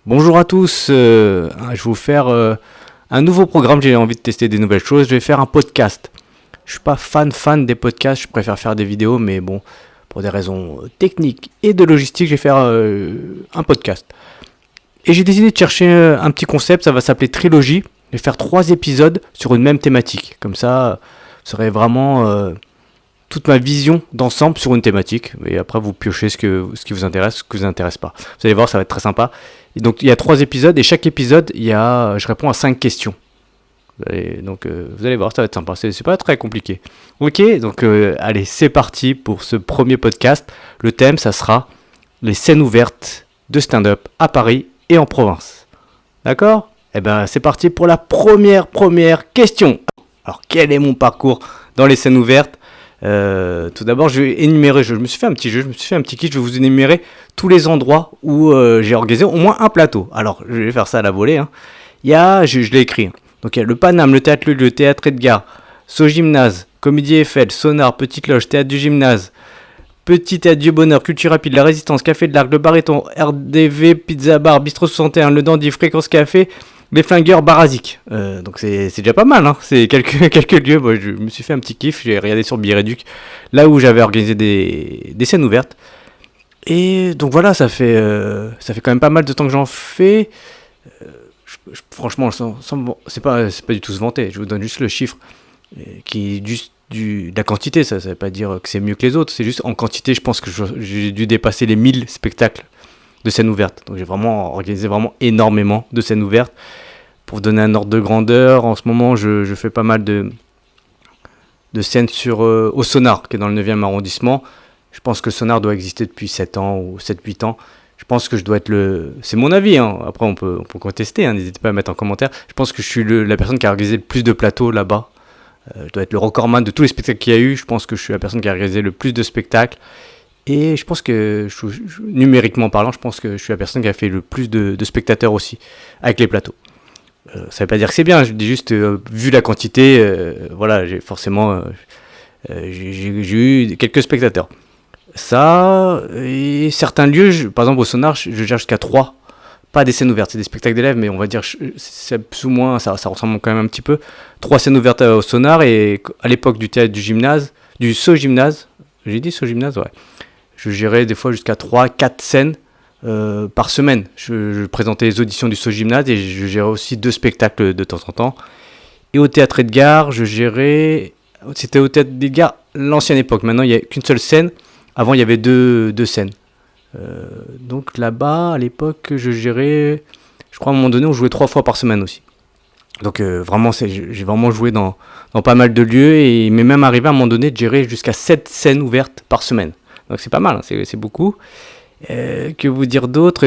Bonjour à tous, je vais vous faire un nouveau programme, j'ai envie de tester des nouvelles choses, je vais faire un podcast. Je suis pas fan des podcasts, je préfère faire des vidéos, mais bon, pour des raisons techniques et de logistique, je vais faire un podcast. Et j'ai décidé de chercher un petit concept, ça va s'appeler Trilogie. Je vais faire 3 épisodes sur une même thématique, comme ça, vous serez vraiment toute ma vision d'ensemble sur une thématique. Et après, vous piochez ce qui vous intéresse, ce qui vous intéresse pas. Vous allez voir, ça va être très sympa. Et donc, il y a 3 épisodes, et chaque épisode, je réponds à 5 questions. Vous allez voir, ça va être sympa. C'est pas très compliqué. Ok, donc allez, c'est parti pour ce premier podcast. Le thème, ça sera les scènes ouvertes de stand-up à Paris et en province. D'accord ? Eh ben, c'est parti pour la première question. Alors, quel est mon parcours dans les scènes ouvertes ? Tout d'abord, je vais énumérer, je me suis fait un petit kit, je vais vous énumérer tous les endroits où j'ai organisé au moins un plateau. Alors, je vais faire ça à la volée. Je l'ai écrit. Donc, il y a le Paname, le Théâtre Lulu, le Théâtre Edgar, So-Gymnase, Comédie Eiffel, Sonar, Petite Loge, Théâtre du Gymnase, Petit Théâtre du Bonheur, Culture Rapide, La Résistance, Café de l'Arc, Le Baryton, RDV, Pizza Bar, Bistro 61, Le Dandy, Fréquence Café, Les Flingueurs, Barazik. Donc c'est déjà pas mal, c'est quelques lieux. Moi, je me suis fait un petit kiff, j'ai regardé sur Bireduc, là où j'avais organisé des scènes ouvertes. Et donc voilà, ça fait quand même pas mal de temps que j'en fais. Franchement, c'est pas du tout se vanter, je vous donne juste le chiffre, qui est juste de la quantité, ça veut pas dire que c'est mieux que les autres, c'est juste en quantité, je pense que j'ai dû dépasser les 1000 spectacles de scènes ouvertes. Donc j'ai vraiment organisé énormément de scènes ouvertes. Pour vous donner un ordre de grandeur, en ce moment je fais pas mal de scènes au Sonar, qui est dans le 9e arrondissement. Je pense que Sonar doit exister depuis 7 ans ou 7-8 ans. Je pense que je dois être c'est mon avis, après on peut contester, n'hésitez pas à mettre en commentaire. Je pense que je suis la personne qui a organisé le plus de plateaux là-bas. Je dois être le recordman de tous les spectacles qu'il y a eu. Je pense que je suis la personne qui a organisé le plus de spectacles. Et je pense que, numériquement parlant, je pense que je suis la personne qui a fait le plus de spectateurs aussi, avec les plateaux. Ça ne veut pas dire que c'est bien, je dis juste, vu la quantité, j'ai eu quelques spectateurs. Ça, et certains lieux, par exemple au Sonar, je gère jusqu'à 3. Pas des scènes ouvertes, c'est des spectacles d'élèves, mais on va dire, c'est plus ou moins, ça ressemble quand même un petit peu. 3 scènes ouvertes au Sonar, et à l'époque du théâtre du gymnase, du So-Gymnase, j'ai dit So-Gymnase, ouais. Je gérais des fois jusqu'à 3-4 scènes par semaine. Je présentais les auditions du So-Gymnase et je gérais aussi 2 spectacles de temps en temps. Et au Théâtre Edgar, c'était au Théâtre Edgar l'ancienne époque. Maintenant, il n'y a qu'une seule scène. Avant, il y avait deux scènes. Donc là-bas, à l'époque, je gérais, je crois à un moment donné, on jouait 3 fois par semaine aussi. Donc vraiment, j'ai vraiment joué dans pas mal de lieux, et il m'est même arrivé à un moment donné de gérer jusqu'à 7 scènes ouvertes par semaine. Donc c'est pas mal, c'est beaucoup. Que vous dire d'autre ?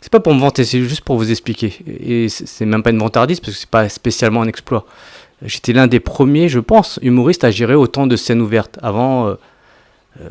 C'est pas pour me vanter, c'est juste pour vous expliquer. Et c'est même pas une vantardise, parce que c'est pas spécialement un exploit. J'étais l'un des premiers, je pense, humoristes à gérer autant de scènes ouvertes. Avant,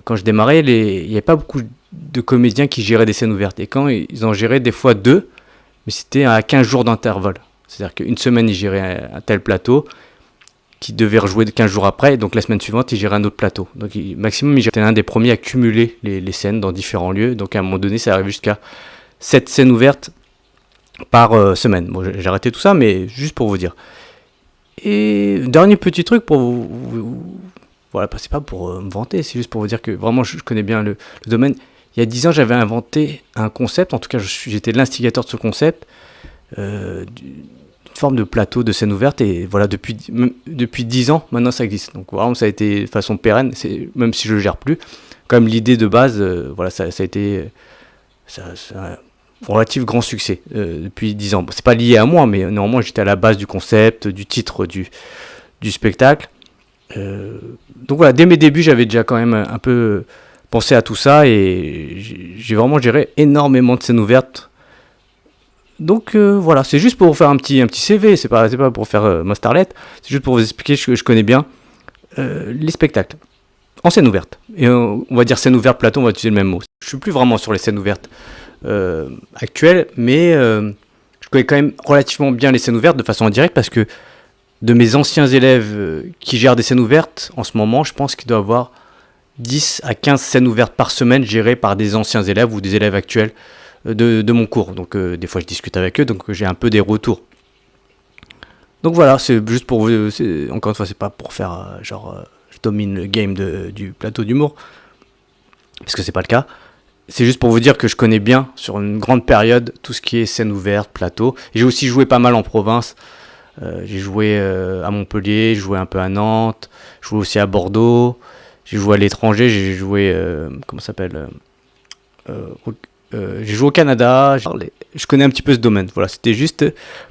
quand je démarrais, il n'y avait pas beaucoup de comédiens qui géraient des scènes ouvertes. Et quand ils en géraient des fois 2, mais c'était à 15 jours d'intervalle. C'est-à-dire qu'une semaine, ils géraient un tel plateau qui devait rejouer 15 jours après. Et donc la semaine suivante, ils géraient un autre plateau. Donc maximum, j'étais l'un des premiers à cumuler les scènes dans différents lieux. Donc à un moment donné, ça arrive jusqu'à 7 scènes ouvertes par semaine. Bon, j'ai arrêté tout ça, mais juste pour vous dire. Et dernier petit truc pour vous voilà, c'est pas pour me vanter, c'est juste pour vous dire que vraiment je connais bien le domaine. Il y a 10 ans, j'avais inventé un concept, en tout cas j'étais l'instigateur de ce concept, d'une forme de plateau de scène ouverte, et voilà, depuis 10 ans, maintenant ça existe. Donc vraiment, ça a été de façon pérenne, même si je le gère plus. Comme l'idée de base, ça a été un relatif grand succès depuis 10 ans. Bon, c'est pas lié à moi, mais néanmoins j'étais à la base du concept, du titre du spectacle. Donc voilà, dès mes débuts, j'avais déjà quand même un peu pensé à tout ça, et j'ai vraiment géré énormément de scènes ouvertes. Donc voilà, c'est juste pour vous faire un petit CV, c'est pas pour faire ma starlette, c'est juste pour vous expliquer que je connais bien les spectacles en scène ouverte. Et on va dire scène ouverte, plateau, on va utiliser le même mot. Je suis plus vraiment sur les scènes ouvertes actuelles, mais je connais quand même relativement bien les scènes ouvertes de façon indirecte, parce que de mes anciens élèves qui gèrent des scènes ouvertes, en ce moment, je pense qu'il doit y avoir 10 à 15 scènes ouvertes par semaine gérées par des anciens élèves ou des élèves actuels de mon cours. Donc des fois je discute avec eux, donc j'ai un peu des retours. Donc voilà, c'est juste pour vous. Encore une fois, c'est pas pour faire je domine le game du plateau d'humour, parce que c'est pas le cas. C'est juste pour vous dire que je connais bien, sur une grande période, tout ce qui est scène ouverte, plateau. Et j'ai aussi joué pas mal en province. J'ai joué à Montpellier, j'ai joué un peu à Nantes, j'ai joué aussi à Bordeaux, j'ai joué à l'étranger, j'ai joué, comment ça s'appelle j'ai joué au Canada, je connais un petit peu ce domaine. Voilà, c'était juste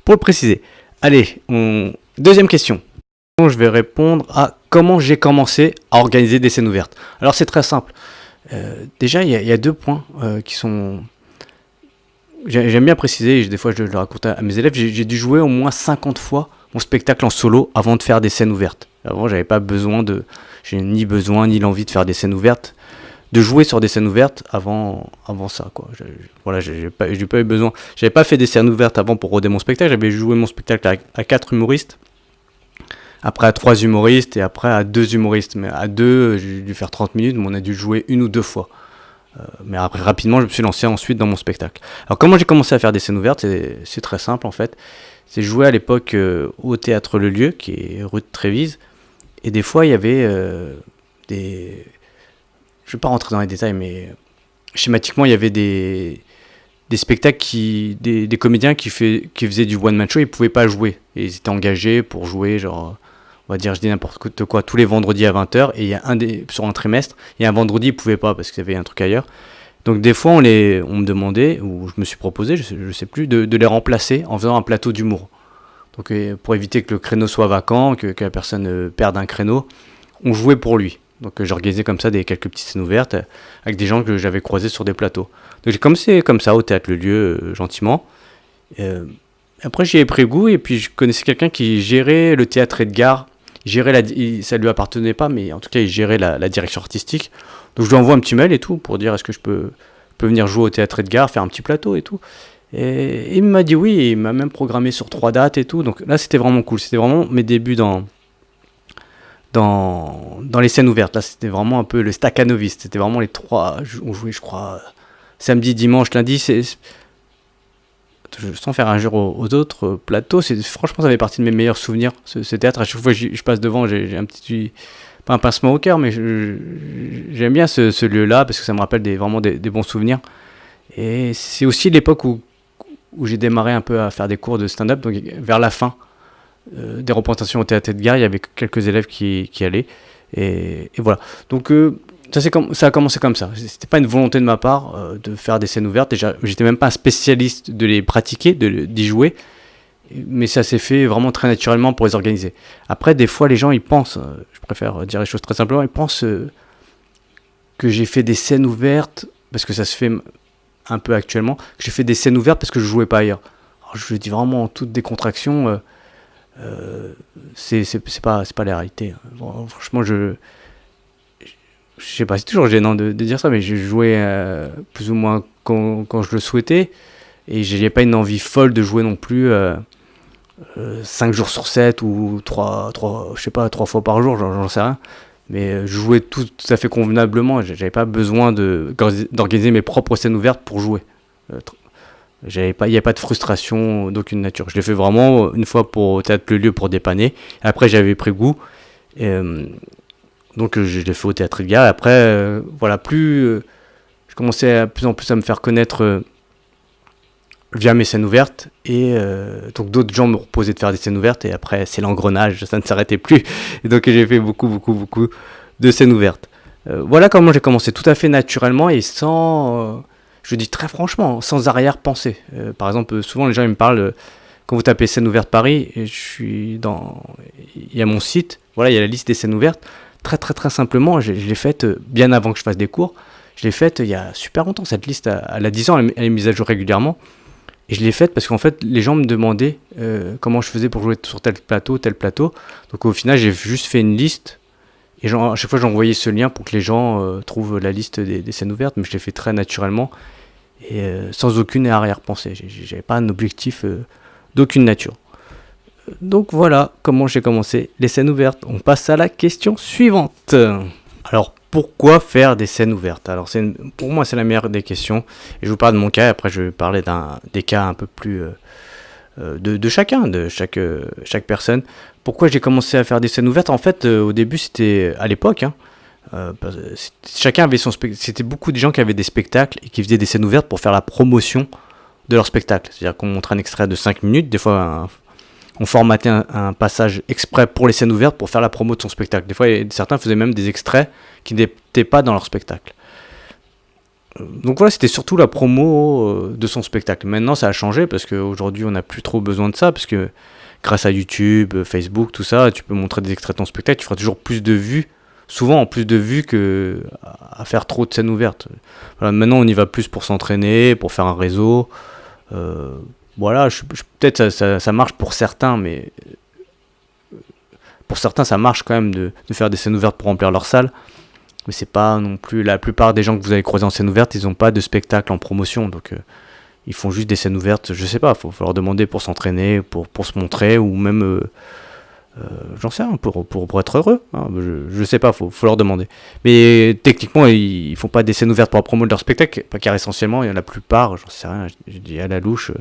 pour le préciser. Allez, deuxième question. Je vais répondre à comment j'ai commencé à organiser des scènes ouvertes. Alors c'est très simple. Déjà, il y a 2 points qui sont... J'aime bien préciser, et des fois je le raconte à mes élèves, j'ai dû jouer au moins 50 fois mon spectacle en solo avant de faire des scènes ouvertes. Avant, j'avais pas besoin j'ai ni besoin ni l'envie de faire des scènes ouvertes, de jouer sur des scènes ouvertes avant ça, quoi. Voilà, j'ai pas eu besoin. J'avais pas fait des scènes ouvertes avant pour roder mon spectacle, j'avais joué mon spectacle à 4 humoristes, après à 3 humoristes et après à 2 humoristes. Mais à 2, j'ai dû faire 30 minutes, mais on a dû jouer 1 ou 2 fois. Mais après, rapidement, je me suis lancé ensuite dans mon spectacle. Alors, comment j'ai commencé à faire des scènes ouvertes? C'est très simple, en fait. C'est jouer à l'époque au Théâtre Le Lieu, qui est rue de Trévise. Et des fois, il y avait des... Je ne vais pas rentrer dans les détails, mais schématiquement, il y avait des spectacles, des comédiens qui faisaient du one-man show, ils ne pouvaient pas jouer. Et ils étaient engagés pour jouer, genre... On va dire, je dis n'importe quoi, tous les vendredis à 20h, et il y a sur un trimestre, et un vendredi, ils ne pouvaient pas parce qu'il y avait un truc ailleurs. Donc des fois, on me demandait, ou je me suis proposé, je sais plus, de les remplacer en faisant un plateau d'humour. Donc pour éviter que le créneau soit vacant, que la personne perde un créneau, on jouait pour lui. Donc j'organisais comme ça quelques petites scènes ouvertes avec des gens que j'avais croisés sur des plateaux. Donc j'ai commencé comme ça au Théâtre Le Lieu, gentiment. Après, j'y ai pris goût, et puis je connaissais quelqu'un qui gérait le Théâtre Edgar. Ça lui appartenait pas, mais en tout cas il gérait la direction artistique. Donc je lui envoie un petit mail et tout pour dire est-ce que je peux venir jouer au Théâtre Edgar, faire un petit plateau et tout. Et il m'a dit oui, et il m'a même programmé sur 3 dates et tout. Donc là c'était vraiment cool, c'était vraiment mes débuts dans les scènes ouvertes. Là c'était vraiment un peu le Stakhanoviste, c'était vraiment les 3, on jouait je crois samedi, dimanche, lundi, sans faire injure aux autres plateaux, franchement ça fait partie de mes meilleurs souvenirs, ce théâtre. À chaque fois que je passe devant, j'ai un petit, pas un pincement au cœur, mais j'aime bien ce lieu-là parce que ça me rappelle vraiment des bons souvenirs. Et c'est aussi l'époque où j'ai démarré un peu à faire des cours de stand-up, donc vers la fin des représentations au Théâtre Edgar, il y avait quelques élèves qui allaient, et voilà. Donc ça a commencé comme ça. C'était pas une volonté de ma part de faire des scènes ouvertes. Déjà, j'étais même pas un spécialiste de les pratiquer, d'y jouer, mais ça s'est fait vraiment très naturellement pour les organiser. Après, des fois, les gens ils pensent, je préfère dire les choses très simplement, ils pensent que j'ai fait des scènes ouvertes parce que ça se fait un peu actuellement. Que j'ai fait des scènes ouvertes parce que je jouais pas ailleurs. Alors, je le dis vraiment en toute décontraction. C'est pas la réalité. Bon, franchement, je sais pas, c'est toujours gênant de dire ça, mais j'ai joué plus ou moins quand je le souhaitais, et j'ai pas une envie folle de jouer non plus 5 jours sur 7 ou 3 fois par jour, j'en sais rien. Mais je jouais tout à fait convenablement, j'avais pas besoin d'organiser mes propres scènes ouvertes pour jouer. Il n'y avait pas de frustration d'aucune nature. Je l'ai fait vraiment une fois pour Théâtre Le Lieu pour dépanner. Et après, j'avais pris goût. Donc je l'ai fait au Théâtre Edgar. Après, voilà, je commençais plus en plus à me faire connaître via mes scènes ouvertes. Et donc d'autres gens me proposaient de faire des scènes ouvertes. Et après, c'est l'engrenage, ça ne s'arrêtait plus. Et donc j'ai fait beaucoup de scènes ouvertes. Voilà comment j'ai commencé, tout à fait naturellement et sans... je dis très franchement, sans arrière-pensée. Par exemple, souvent les gens ils me parlent, quand vous tapez scène ouverte Paris, et il y a mon site, voilà, il y a la liste des scènes ouvertes. Très simplement, je l'ai faite bien avant que je fasse des cours. Je l'ai faite il y a super longtemps, cette liste, elle a 10 ans, elle est mise à jour régulièrement. Et je l'ai faite parce qu'en fait, les gens me demandaient comment je faisais pour jouer sur tel plateau. Donc au final, j'ai juste fait une liste. Et à chaque fois, j'envoyais ce lien pour que les gens trouvent la liste des scènes ouvertes. Mais je l'ai fait très naturellement et sans aucune arrière-pensée. J'avais pas un objectif d'aucune nature. Donc voilà comment j'ai commencé les scènes ouvertes. On passe à la question suivante. Alors, pourquoi faire des scènes ouvertes? Alors, pour moi, c'est la meilleure des questions. Et je vous parle de mon cas, et après, je vais parler des cas un peu plus de chacun, de chaque personne. Pourquoi j'ai commencé à faire des scènes ouvertes? En fait, au début, c'était à l'époque, hein, chacun avait son spectacle. C'était beaucoup de gens qui avaient des spectacles et qui faisaient des scènes ouvertes pour faire la promotion de leur spectacle. C'est-à-dire qu'on montrait un extrait de 5 minutes, des fois on formatait un passage exprès pour les scènes ouvertes pour faire la promo de son spectacle. Des fois, certains faisaient même des extraits qui n'étaient pas dans leur spectacle. Donc voilà, c'était surtout la promo de son spectacle. Maintenant, ça a changé parce qu'aujourd'hui, on n'a plus trop besoin de ça parce que grâce à YouTube, Facebook, tout ça, tu peux montrer des extraits de ton spectacle, tu feras toujours plus de vues, souvent en plus de vues que à faire trop de scènes ouvertes. Voilà, maintenant, on y va plus pour s'entraîner, pour faire un réseau. Voilà, peut-être ça marche pour certains, mais pour certains, ça marche quand même de faire des scènes ouvertes pour remplir leur salle. Mais c'est pas non plus la plupart des gens que vous allez croiser en scène ouverte, ils n'ont pas de spectacle en promotion, donc ils font juste des scènes ouvertes. Je sais pas, faut leur demander pour s'entraîner, pour se montrer, ou même j'en sais rien, pour être heureux. Hein, je sais pas, faut leur demander. Mais techniquement, ils font pas des scènes ouvertes pour la promo de leur spectacle, car essentiellement, il y en a la plupart, j'en sais rien, je dis à la louche.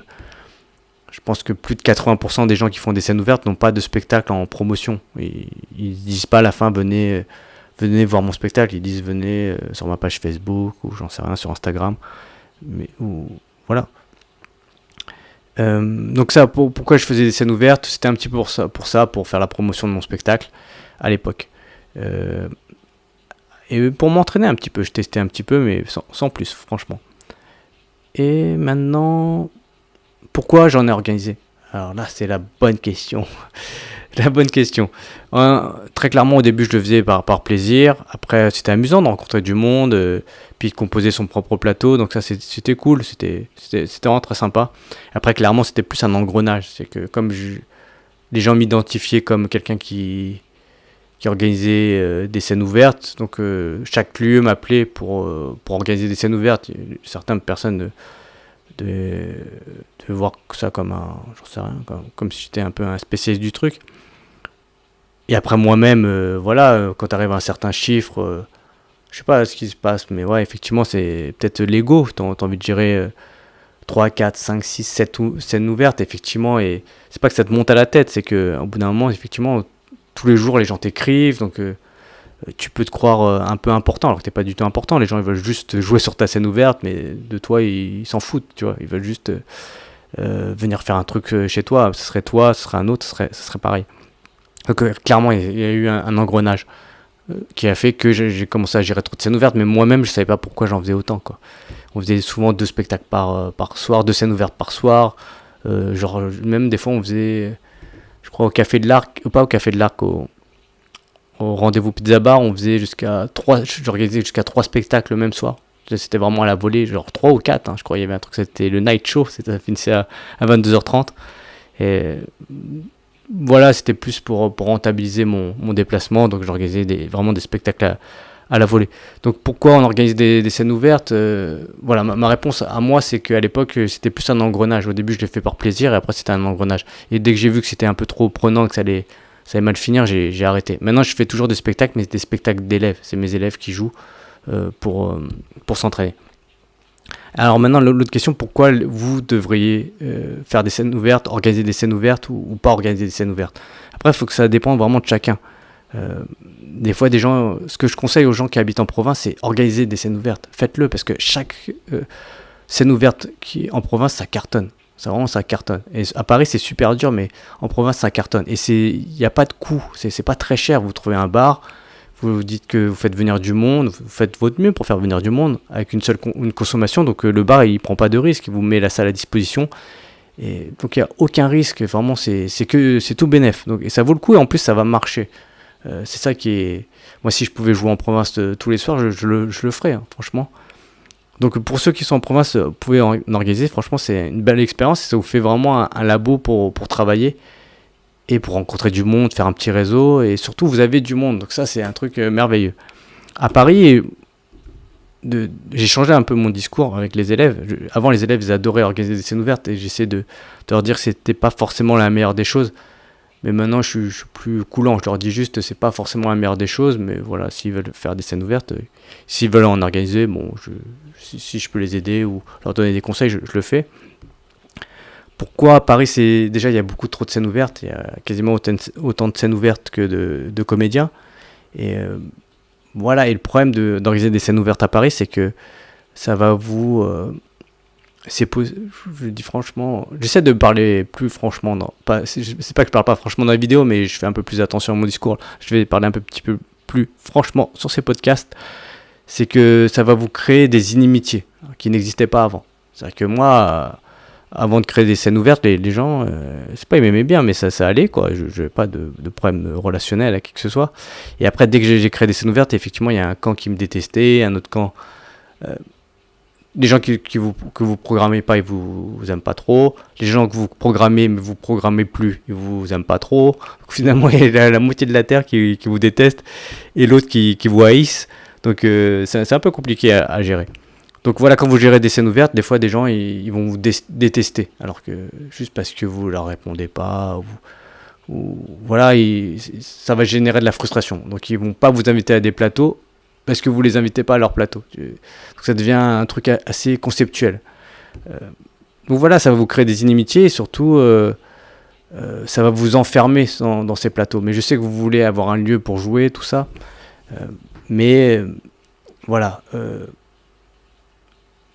Je pense que plus de 80% des gens qui font des scènes ouvertes n'ont pas de spectacle en promotion. Ils disent pas à la fin, venez voir mon spectacle, ils disent venez sur ma page Facebook ou j'en sais rien, sur Instagram. Voilà. Donc ça, pourquoi je faisais des scènes ouvertes, c'était un petit peu pour faire la promotion de mon spectacle à l'époque. Et pour m'entraîner un petit peu, je testais un petit peu, mais sans plus, franchement. Et maintenant, pourquoi j'en ai organisé? Alors là, c'est la bonne question. La bonne question. Très clairement, au début, je le faisais par plaisir. Après, c'était amusant de rencontrer du monde, puis de composer son propre plateau. Donc ça, c'était cool. C'était vraiment très sympa. Après, clairement, c'était plus un engrenage. C'est que comme les gens m'identifiaient comme quelqu'un qui organisait des scènes ouvertes. Donc chaque lieu m'appelait pour organiser des scènes ouvertes. Certaines personnes de voir ça comme j'en sais rien, comme si j'étais un peu un spécialiste du truc. Et après moi-même, voilà, quand tu arrives à un certain chiffre, je sais pas ce qui se passe, mais ouais, effectivement, c'est peut-être l'ego. T'as envie de gérer 3, 4, 5, 6, 7 scènes ouvertes, effectivement, et c'est pas que ça te monte à la tête, c'est qu'au bout d'un moment, effectivement, tous les jours, les gens t'écrivent, donc tu peux te croire un peu important, alors que t'es pas du tout important. Les gens, ils veulent juste jouer sur ta scène ouverte, mais de toi, ils s'en foutent, tu vois. Ils veulent juste venir faire un truc chez toi. Ce serait toi, ce serait un autre, ce serait pareil. Donc clairement, il y a eu un engrenage qui a fait que j'ai commencé à gérer trop de scènes ouvertes, mais moi-même, je savais pas pourquoi j'en faisais autant, quoi. On faisait souvent 2 spectacles par soir, 2 scènes ouvertes par soir. Genre, même des fois, on faisait, je crois, au Café de l'Arc, pas au Café de l'Arc, au Rendez-vous Pizza Bar, on faisait j'organisais jusqu'à 3 spectacles le même soir. C'était vraiment à la volée, genre 3 ou 4, hein, je crois. Il y avait un truc, c'était le night show, ça finissait à 22h30. Et voilà, c'était plus pour rentabiliser mon déplacement, donc j'organisais vraiment des spectacles à la volée. Donc pourquoi on organise des scènes ouvertes? Voilà, ma réponse à moi, c'est qu'à l'époque, c'était plus un engrenage. Au début, je l'ai fait par plaisir, et après, c'était un engrenage. Et dès que j'ai vu que c'était un peu trop prenant, que ça allait mal finir, j'ai arrêté. Maintenant, je fais toujours des spectacles, mais des spectacles d'élèves. C'est mes élèves qui jouent pour s'entraîner. Alors maintenant, l'autre question, pourquoi vous devriez faire des scènes ouvertes, organiser des scènes ouvertes ou pas organiser des scènes ouvertes? Après, il faut que ça dépende vraiment de chacun. Des fois, des gens, ce que je conseille aux gens qui habitent en province, c'est organiser des scènes ouvertes. Faites-le, parce que chaque scène ouverte qui est en province, ça cartonne. Ça cartonne. Et à Paris, c'est super dur, mais en province, ça cartonne. Et il n'y a pas de coût. C'est pas très cher. Vous trouvez un bar, vous dites que vous faites venir du monde, vous faites votre mieux pour faire venir du monde avec une consommation. Donc le bar, il prend pas de risque. Il vous met la salle à disposition. Et donc il n'y a aucun risque. Vraiment, c'est tout bénef. Donc, et ça vaut le coup. Et en plus, ça va marcher. C'est ça qui est... Moi, si je pouvais jouer en province tous les soirs, je le ferais, hein, franchement. Donc pour ceux qui sont en province, vous pouvez en organiser. Franchement, c'est une belle expérience. Ça vous fait vraiment un labo pour travailler et pour rencontrer du monde, faire un petit réseau. Et surtout, vous avez du monde. Donc ça, c'est un truc merveilleux. À Paris, j'ai changé un peu mon discours avec les élèves. Avant, les élèves, ils adoraient organiser des scènes ouvertes. Et j'essaie de leur dire que c'était pas forcément la meilleure des choses. Mais maintenant, je suis plus coulant. Je leur dis juste, c'est pas forcément la meilleure des choses, mais voilà, s'ils veulent faire des scènes ouvertes, s'ils veulent en organiser, bon, si je peux les aider ou leur donner des conseils, je le fais. Pourquoi à Paris, déjà, il y a beaucoup trop de scènes ouvertes. Il y a quasiment autant de scènes ouvertes que de comédiens. Et voilà, et le problème d'organiser des scènes ouvertes à Paris, c'est que ça va vous... je dis franchement, j'essaie de parler plus franchement. C'est pas que je parle pas franchement dans la vidéo, mais je fais un peu plus attention à mon discours. Je vais parler un petit peu plus franchement sur ces podcasts. C'est que ça va vous créer des inimitiés qui n'existaient pas avant. C'est-à-dire que moi, avant de créer des scènes ouvertes, les gens, c'est pas ils m'aimaient bien, mais ça allait, quoi. Je n'avais pas de problème relationnel à qui que ce soit. Et après, dès que j'ai créé des scènes ouvertes, effectivement, il y a un camp qui me détestait, un autre camp. Les gens que vous programmez pas, ils vous aiment pas trop. Les gens que vous programmez, mais vous programmez plus, ils vous aiment pas trop. Donc, finalement, il y a la moitié de la Terre qui vous déteste et l'autre qui vous haïsse. Donc, c'est un peu compliqué à gérer. Donc voilà, quand vous gérez des scènes ouvertes, des fois des gens ils vont vous détester, alors que juste parce que vous leur répondez pas, ou voilà, ça va générer de la frustration. Donc ils vont pas vous inviter à des plateaux parce que vous les invitez pas à leur plateau. Donc ça devient un truc assez conceptuel. Donc voilà, ça va vous créer des inimitiés et surtout ça va vous enfermer dans ces plateaux. Mais je sais que vous voulez avoir un lieu pour jouer, tout ça. Mais voilà.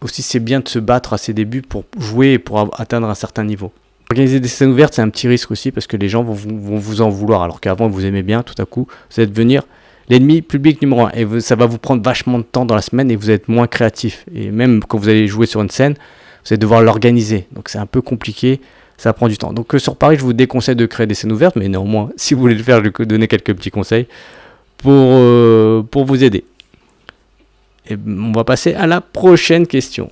Aussi, c'est bien de se battre à ses débuts pour jouer et pour atteindre un certain niveau. Organiser des scènes ouvertes, c'est un petit risque aussi parce que les gens vont vous en vouloir. Alors qu'avant, vous aimez bien, tout à coup, vous allez devenir l'ennemi public numéro 1. Et ça va vous prendre vachement de temps dans la semaine et vous êtes moins créatif. Et même quand vous allez jouer sur une scène, vous allez devoir l'organiser. Donc c'est un peu compliqué, ça prend du temps. Donc sur Paris, je vous déconseille de créer des scènes ouvertes, mais néanmoins, si vous voulez le faire, je vais donner quelques petits conseils pour vous aider. Et on va passer à la prochaine question.